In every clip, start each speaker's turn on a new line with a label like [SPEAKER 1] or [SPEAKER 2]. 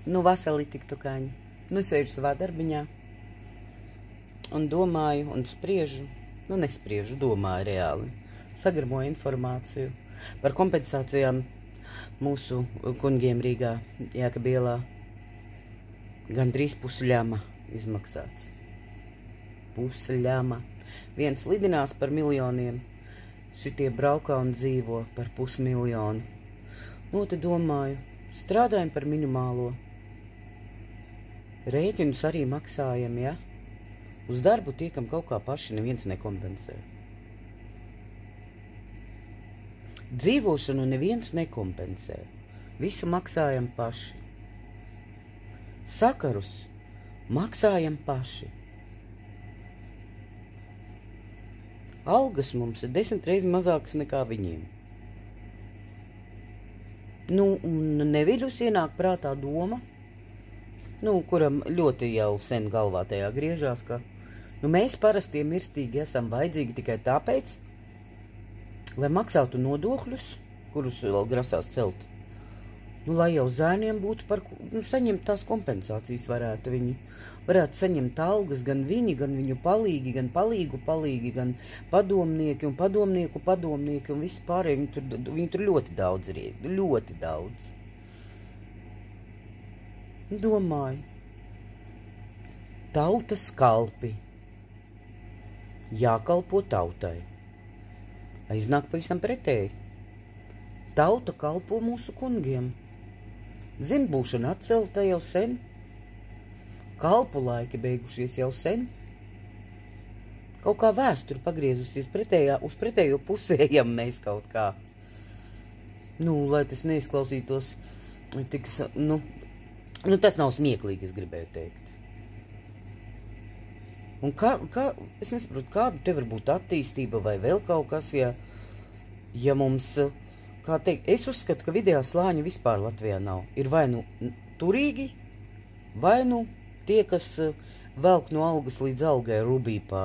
[SPEAKER 1] Nu, vasarī tiktukaņi. Nu, sēžu savā darbiņā un domāju un spriežu. Nu, nespriežu, domāju reāli. Sagarmoju informāciju par kompensācijām mūsu kungiem Rīgā, Jēkabielā. Gandrīz pusļama izmaksāts. Pusļama. Viens lidinās par miljoniem, šitie braukā un dzīvo par 500 000. Nu, te domāju, strādājam par minimālo. Rēķinus arī maksājam, ja? Uz darbu tiekam kaut kā paši, neviens nekompensē. Dzīvošanu neviens nekompensē. Visu maksājam paši. Sakarus maksājam paši. Algas mums ir 10 reizes mazākas nekā viņiem. Nu, un neviļus ienāk prātā doma, kuram ļoti jau sen galvā tajā griežās, ka mēs parastie mirstīgi esam vajadzīgi tikai tāpēc, lai maksātu nodokļus, kurus vēl grasās celt. Lai jau zēniem būtu saņemt tās kompensācijas varētu saņemt algas, gan viņi, gan viņu palīgi, gan palīgi, gan padomnieki un padomnieku padomnieki un visi pārējie. Viņi tur ļoti daudz ir, ļoti daudz. Domāju, tautas kalpi. Jākalpo tautai. Aiznāk pavisam pretēji. Tauta kalpo mūsu kungiem. Zimbūšana atcelta jau sen. Kalpu laiki beigušies jau sen. Kaut kā vēsture pagriezusies uz pretējo pusējam mēs kaut kā. Lai tas neizklausītos, tas nav smieklīgi, es gribēju teikt. Un es nesaprotu, kāda te var būt attīstība vai vēl kaut kas, ja mums... Kā teikt, es uzskatu, ka vidējā slāņa vispār Latvijā nav. Ir vai nu turīgi, vai nu tie, kas velk no algas līdz algai rubīpā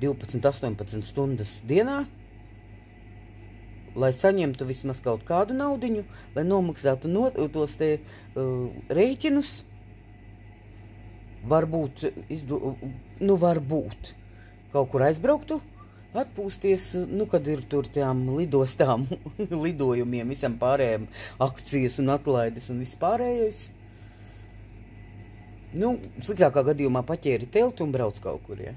[SPEAKER 1] 12-18 stundas dienā, lai saņemtu vismaz kaut kādu naudiņu, lai nomaksātu tos te rēķinus. Varbūt, varbūt kaut kur aizbrauktu, atpūsties, kad ir tur tām lidostām, lidojumiem, visam pārējiem akcijas un atlaides un vispārējais. Sliktākā gadījumā paķēri telti un brauc kaut kur, ja.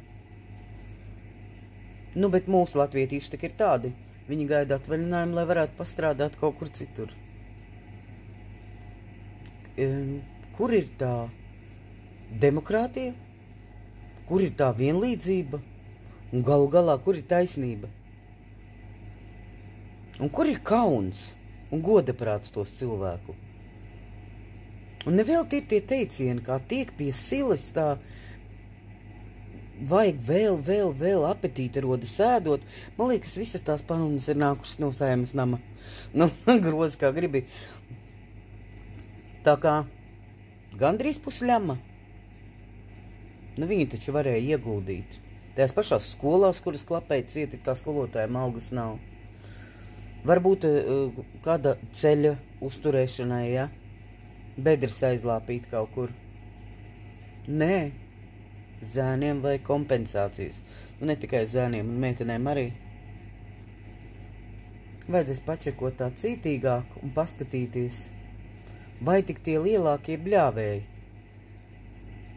[SPEAKER 1] Bet mūsu latvietīši tak ir tādi. Viņi gaida atvaļinājumu, lai varētu pastrādāt kaut kur citur. Kur ir tā demokrātija? Kur ir tā vienlīdzība? Un galu galā, kur ir taisnība? Un kur ir kauns un godaprāts tos cilvēku? Un nevēl ir tie teicieni, kā tiek pie silas tā, vajag vēl apetīti rodas ēdot. Man liekas, visas tās panunas ir nākušas no Saeimas nama. Grozi kā gribi. Tā kā gandrīz pusļama. Viņi taču varēja ieguldīt. Tajās pašās skolās, kuras klapēja cieti, kā skolotājiem algas nav. Varbūt kāda ceļa uzturēšanai, ja? Bedres aizlāpīt kaut kur. Nē, zēniem vai kompensācijas. Ne tikai zēniem un meitenēm arī. Vajadzēs pačekot tā cītīgāk un paskatīties, vai tik tie lielākie bļāvēji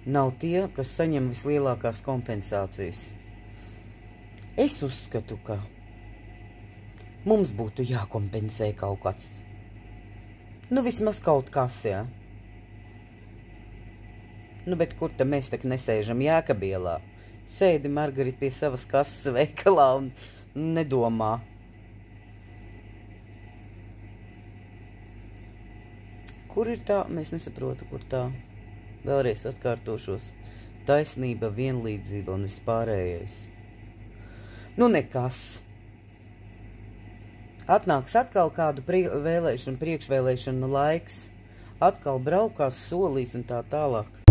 [SPEAKER 1] nav tie, kas saņem vislielākās kompensācijas. Es uzskatu, ka mums būtu jākompensē kaut kas. Vismaz kaut kas, jā. Bet kur te mēs tak nesēžam Jēkabielā? Sēdi Margarita pie savas kases veikalā un nedomā. Kur ir tā? Mēs nesaprotu, kur tā. Vēlreiz atkārtošos. Taisnība, vienlīdzība un vispārējais. Nekas. Atnāks atkal kādu priekšvēlēšanu laiks. Atkal braukās, solīs un tā tālāk.